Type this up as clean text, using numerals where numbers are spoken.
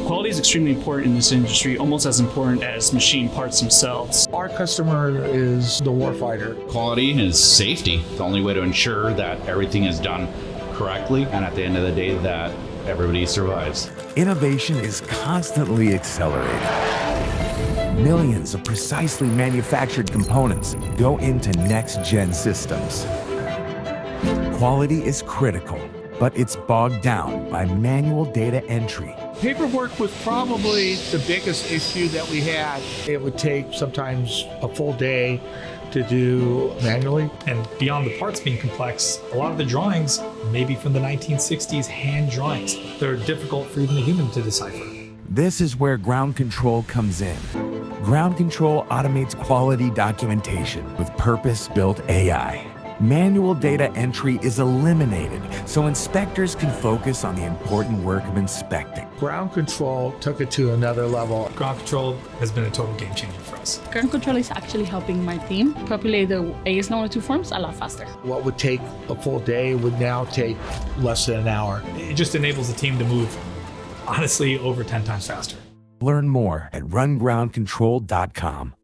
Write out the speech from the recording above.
Quality is extremely important in this industry, almost as important as machine parts themselves. Our customer is the warfighter. Quality is safety. The only way to ensure that everything is done correctly, and at the end of the day, that everybody survives. Innovation is constantly accelerating. Millions of precisely manufactured components go into next-gen systems. Quality is critical, but it's bogged down by manual data entry. Paperwork was probably the biggest issue that we had. It would take sometimes a full day to do manually. And beyond the parts being complex, a lot of the drawings may be from the 1960s hand drawings. They're difficult for even a human to decipher. This is where GroundControl comes in. GroundControl automates quality documentation with purpose-built AI. Manual data entry is eliminated so inspectors can focus on the important work of inspecting. GroundControl took it to another level. GroundControl has been a total game changer for us. GroundControl is actually helping my team populate the AS102 forms a lot faster. What would take a full day would now take less than an hour. It just enables the team to move, honestly, over 10 times faster. Learn more at rungroundcontrol.com.